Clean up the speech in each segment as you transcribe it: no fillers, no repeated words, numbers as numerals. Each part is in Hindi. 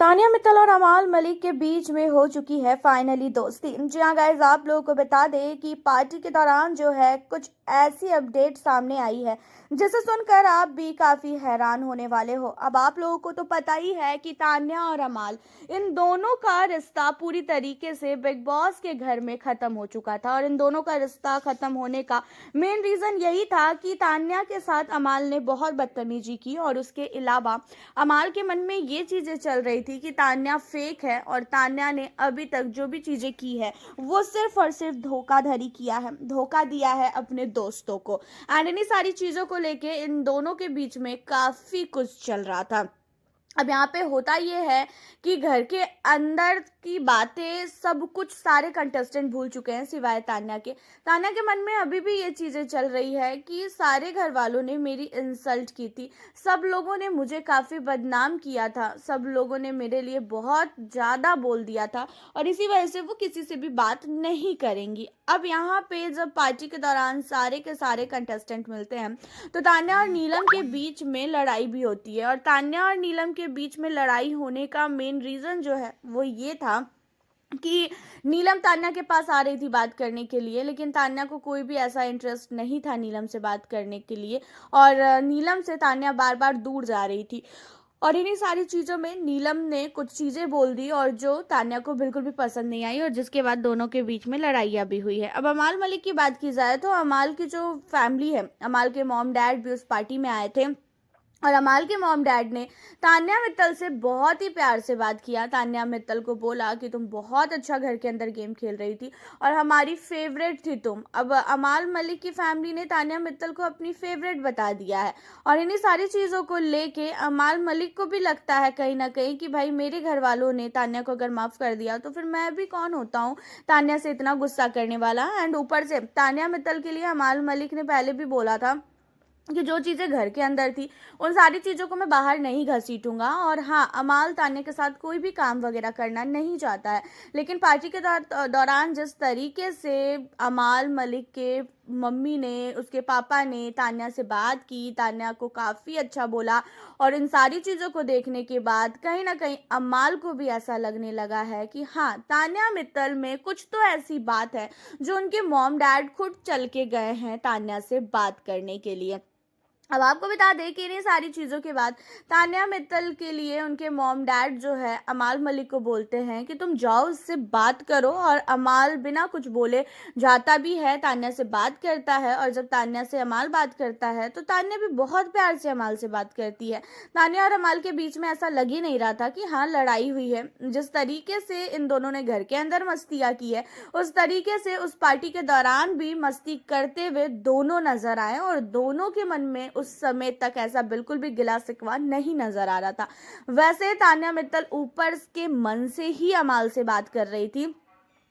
तानिया मित्तल और अमाल मलिक के बीच में हो चुकी है फाइनली दोस्ती। जी हाँ गाइस, आप लोगों को बता दें कि पार्टी के दौरान जो है कुछ ऐसी अपडेट सामने आई है जिसे सुनकर आप भी काफी हैरान होने वाले हो। अब आप लोगों को तो पता ही है कि तान्या और अमाल, इन दोनों का रिश्ता पूरी तरीके से बिग बॉस के घर में खत्म हो चुका था। और इन दोनों का रिश्ता खत्म होने का मेन रीजन यही था कि तान्या के साथ अमाल ने बहुत बदतमीजी की, और उसके अलावा अमाल के मन में ये चीजें चल रही थी कि तान्या फेक है, और तान्या ने अभी तक जो भी चीजें की है वो सिर्फ और सिर्फ धोखाधड़ी किया है, धोखा दिया है अपने दोस्तों को। एंड इन्हीं सारी चीजों को लेके इन दोनों के बीच में काफी कुछ चल रहा था। अब यहाँ पे होता ये है कि घर के अंदर की बातें सब कुछ सारे कंटेस्टेंट भूल चुके हैं सिवाय तान्या के। तान्या के मन में अभी भी ये चीज़ें चल रही है कि सारे घर वालों ने मेरी इंसल्ट की थी, सब लोगों ने मुझे काफ़ी बदनाम किया था, सब लोगों ने मेरे लिए बहुत ज़्यादा बोल दिया था, और इसी वजह से वो किसी से भी बात नहीं करेंगी। अब यहाँ पे जब पार्टी के दौरान सारे के सारे कंटेस्टेंट मिलते हैं तो तान्या और नीलम के बीच में लड़ाई भी होती है। और तान्या और नीलम के बीच में लड़ाई होने का मेन रीज़न जो है वो ये था कि नीलम तान्या के पास आ रही थी बात करने के लिए, लेकिन तान्या को कोई भी ऐसा इंटरेस्ट नहीं था नीलम से बात करने के लिए, और नीलम से तान्या बार बार दूर जा रही थी। और इन्हीं सारी चीज़ों में नीलम ने कुछ चीज़ें बोल दी और जो तान्या को बिल्कुल भी पसंद नहीं आई, और जिसके बाद दोनों के बीच में लड़ाइयाँ भी हुई है। अब अमाल मलिक की बात की जाए तो अमाल की जो फैमिली है, अमाल के मॉम डैड भी उस पार्टी में आए थे, और अमाल के मॉम डैड ने तान्या मित्तल से बहुत ही प्यार से बात किया। तान्या मित्तल को बोला कि तुम बहुत अच्छा घर के अंदर गेम खेल रही थी और हमारी फेवरेट थी तुम। अब अमाल मलिक की फैमिली ने तान्या मित्तल को अपनी फेवरेट बता दिया है, और इन्हीं सारी चीज़ों को लेके अमाल मलिक को भी लगता है कहीं ना कहीं कि भाई मेरे घर वालों ने तान्या को अगर माफ़ कर दिया तो फिर मैं भी कौन होता हूँ तान्या से इतना गुस्सा करने वाला। एंड ऊपर से तान्या मित्तल के लिए अमाल मलिक ने पहले भी बोला था कि जो चीज़ें घर के अंदर थी उन सारी चीज़ों को मैं बाहर नहीं घसीटूंगा। और हाँ, अमाल तान्या के साथ कोई भी काम वगैरह करना नहीं चाहता है, लेकिन पार्टी के दौरान जिस तरीके से अमाल मलिक के मम्मी ने, उसके पापा ने तान्या से बात की, तान्या को काफ़ी अच्छा बोला, और इन सारी चीज़ों को देखने के बाद कहीं ना कहीं अमाल को भी ऐसा लगने लगा है कि हाँ, तान्या मित्तल में कुछ तो ऐसी बात है जो उनके मॉम डैड खुद चल के गए हैं तान्या से बात करने के लिए। अब आपको बता दें कि इन्हीं सारी चीज़ों के बाद तान्या मित्तल के लिए उनके मॉम डैड जो है अमाल मलिक को बोलते हैं कि तुम जाओ उससे बात करो, और अमाल बिना कुछ बोले जाता भी है, तान्या से बात करता है। और जब तान्या से अमाल बात करता है तो तान्या भी बहुत प्यार से अमाल से बात करती है। तान्या और अमाल के बीच में ऐसा लग ही नहीं रहा था कि हाँ लड़ाई हुई है। जिस तरीके से इन दोनों ने घर के अंदर मस्तियाँ की है उस तरीके से उस पार्टी के दौरान भी मस्ती करते हुए दोनों नजर आए, और दोनों के मन में उस समय तक ऐसा बिल्कुल भी गिला शिकवा नहीं नजर आ रहा था। वैसे तान्या मित्तल ऊपर के मन से ही अमाल से बात कर रही थी,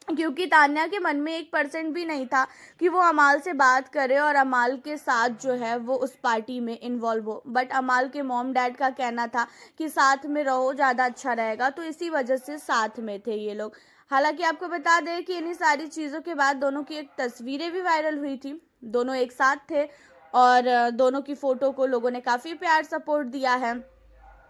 क्योंकि तान्या के मन में 1% भी नहीं था कि वो अमाल से बात करे और अमाल के साथ जो है वो उस पार्टी में इन्वॉल्व हो। बट अमाल के मॉम डैड का कहना था कि साथ में रहो, ज़्यादा अच्छा रहेगा, तो इसी वजह से साथ में थे ये लोग। हालांकि आपको बता दें कि इन्हीं सारी चीज़ों के बाद दोनों की एक तस्वीरें भी वायरल हुई थी, दोनों एक साथ थे, और दोनों की फ़ोटो को लोगों ने काफ़ी प्यार सपोर्ट दिया है।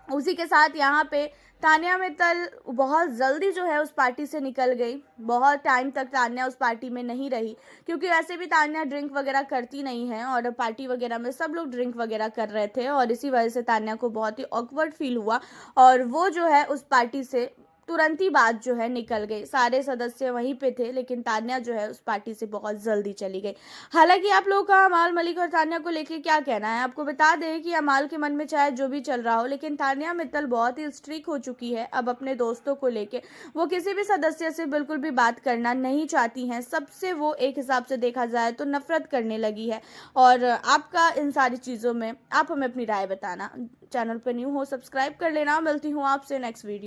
उसी के साथ यहाँ पे तान्या मित्तल बहुत जल्दी जो है उस पार्टी से निकल गई। बहुत टाइम तक तान्या उस पार्टी में नहीं रही, क्योंकि वैसे भी तान्या ड्रिंक वगैरह करती नहीं है, और पार्टी वगैरह में सब लोग ड्रिंक वगैरह कर रहे थे, और इसी वजह से तान्या को बहुत ही ऑकवर्ड फील हुआ, और वो जो है उस पार्टी से तुरंत ही बाद जो है निकल गई। सारे सदस्य वहीं पे थे, लेकिन तान्या जो है उस पार्टी से बहुत जल्दी चली गई। हालांकि आप लोगों का अमाल मलिक और तान्या को लेके क्या कहना है? आपको बता दें कि अमाल के मन में चाहे जो भी चल रहा हो, लेकिन तान्या मित्तल बहुत ही स्ट्रिक्ट हो चुकी है अब अपने दोस्तों को लेके। वो किसी भी सदस्य से बिल्कुल भी बात करना नहीं चाहती हैं, सबसे वो एक हिसाब से देखा जाए तो नफरत करने लगी है। और आपका इन सारी चीज़ों में आप हमें अपनी राय बताना। चैनल पर न्यू हो सब्सक्राइब कर लेना। मिलती हूँ आपसे नेक्स्ट वीडियो।